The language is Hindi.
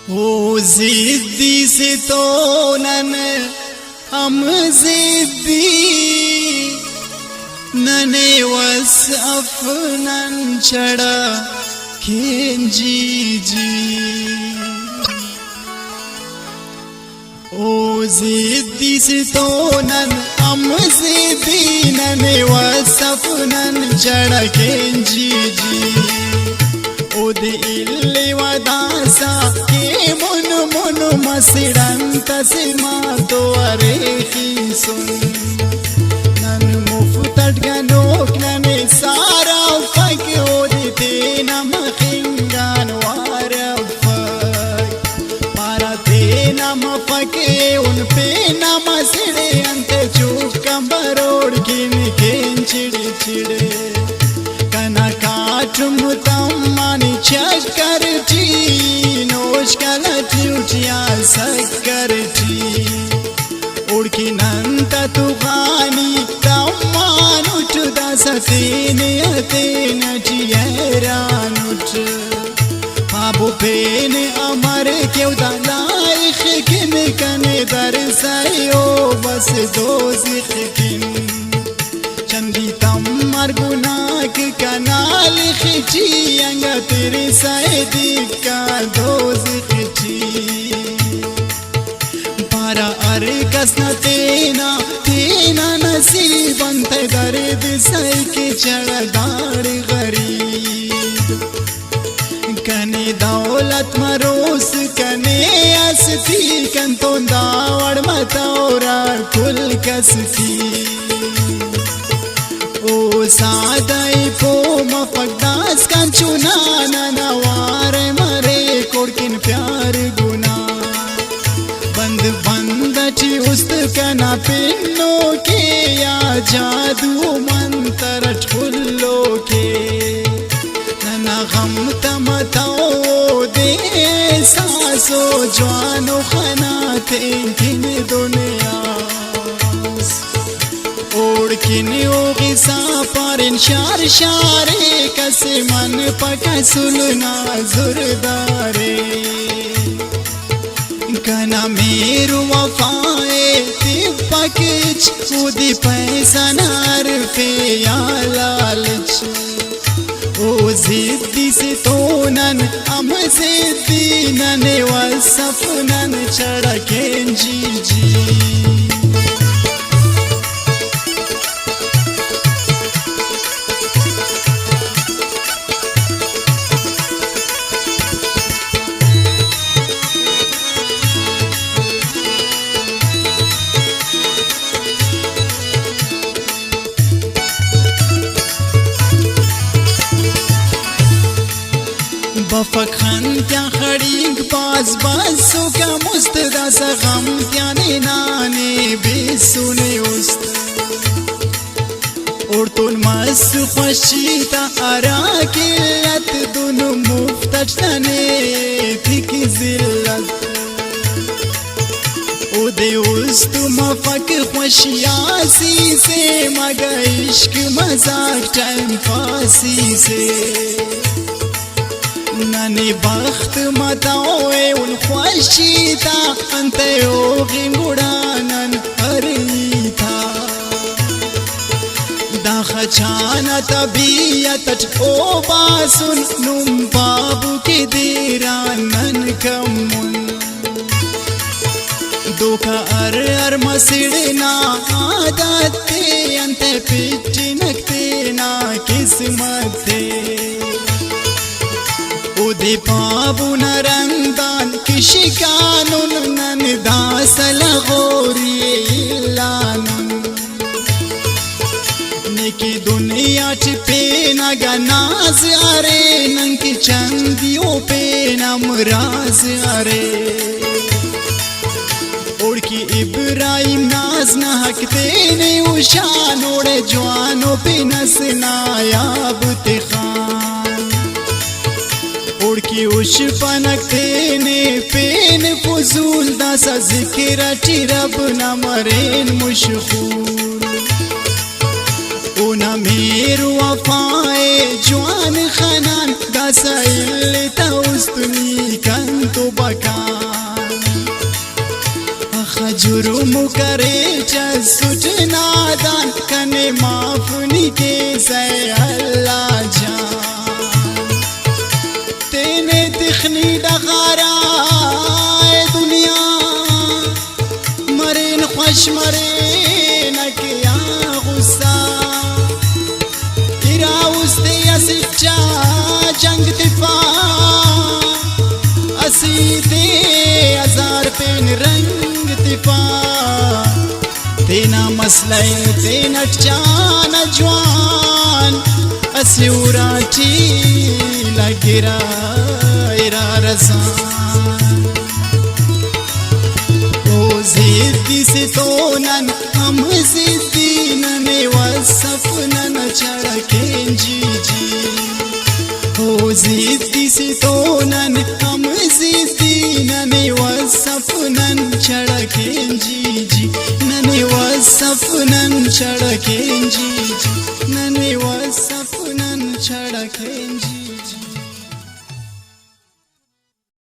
वो जिद्दी से तो नन हम जिद्दी नने वस अफनन चढ़ा खेंजी जी। ओ जिद्दी से तो नन हम जिद्दी नने वस अफनन चढ़ा खेंजी जी। उदे इल्ले वदासा के मुन मुन मसिडंत सिमा तो अरे की सुन नन मुफ्तट गनोक नने सारा फक ओदे तेना मखिंगान वारा फक मारा तेना मफके उन पे ना मसिडे अंत चूक कंबरोड़ किन केन चिड़े चिड़े कना काटुम तम्मानी चक्कर टी नोश कला ट्यूटिया सक्कर टी उड़की नंता तुगानी तम्मान उठ दासतीन अतीन टियरान उठ आबू पेन अमर क्यों दालाइख किन कने दर सायो बस दोज़िख किन चंदी तम्मर गुनाक कनाल खिची अंगा तेरे साइदी का दोज़िख खिची पारा अरे कसना तेना तेना नसीब अंत दर्द सही के चढ़ा दाड़ गरीब कने दौलत मरोस कने असती कन तो दावड़ मतौरा कुल कसती ओ सादाई पो मफकदास कंचुना नवार मरे कोड़किन प्यार गुना बंद बंद ची उस्त कना पिन्नो के या जादू मंतर ठुल्लो के नना गम तमताओ दे सासो जवानो खना तेंकिन दुनिया ओड़किन ओगिसा पर शार शारे कसे मन पका सुलना जुरदारे कना मेरु वफाए तिपक उदी पैसा नार पे या लालच ओ जिद्दी से तो नन हम जिद्दी नने वसफ नन चढ़ा खेंजी जी। बफखन क्या खड़ीग बाज बासो का मुस्तदा सा गम क्या ने नाने बेसुने उस्त और तुन मस्त खुशीता आरा किल्लत दोनों मुफ्तट तने थिक जिल्लत उदे उस्त मफक खुशियासी से मगा इश्क मजाक टाइम फासी से नने बख्त मताओए उन ख्वाशीता अंते ओगी मुड़ानन हरी था दाखचाना तबीयत ओ बासुन नुम बाबू के देरानन कमुन दोका अर मसिड़ना आदते अंते पिट्टी नकते ना किस्मत उदे पाबू नरंदान किशी कानून नन दासल गोरी लानुन निकी दुनिया टिपे नगा नाज अरे नंकी चंदियों पे नमराज अरे उड़की इब्राहिम नाज न हकते ने उशान ओड़े जवानों पे नस नायाब खान उड़की उश पनकते ने पेन फजूल दासा जिक्र टिरब न मरेन मुशहूर उना मेरु वफाए जवान खनान दासा इल्ले तौस्तनी कंतो बका जुर्म करे चुट नादान कने माफ निके से अल्लाह जान तेने तिखनी डगारा दुनिया मरे न खुश मरे न किया गुस्सा तेरा उसते सच्चा जंग दिफा असीते हजार पेन रंग दिफा तेना मसला तेना चान जवान असूराठी लगिरा इरा रसान ओ जिद्दी से तो नन हम जिद्दी नने वसफ नन चढ़के जी ओ जिद्दी से तो नन हम जिद्दी नने वसफ नन चढ़के जी नने वसफ नन चढ़के जी नने वसफ नन चढ़के जी।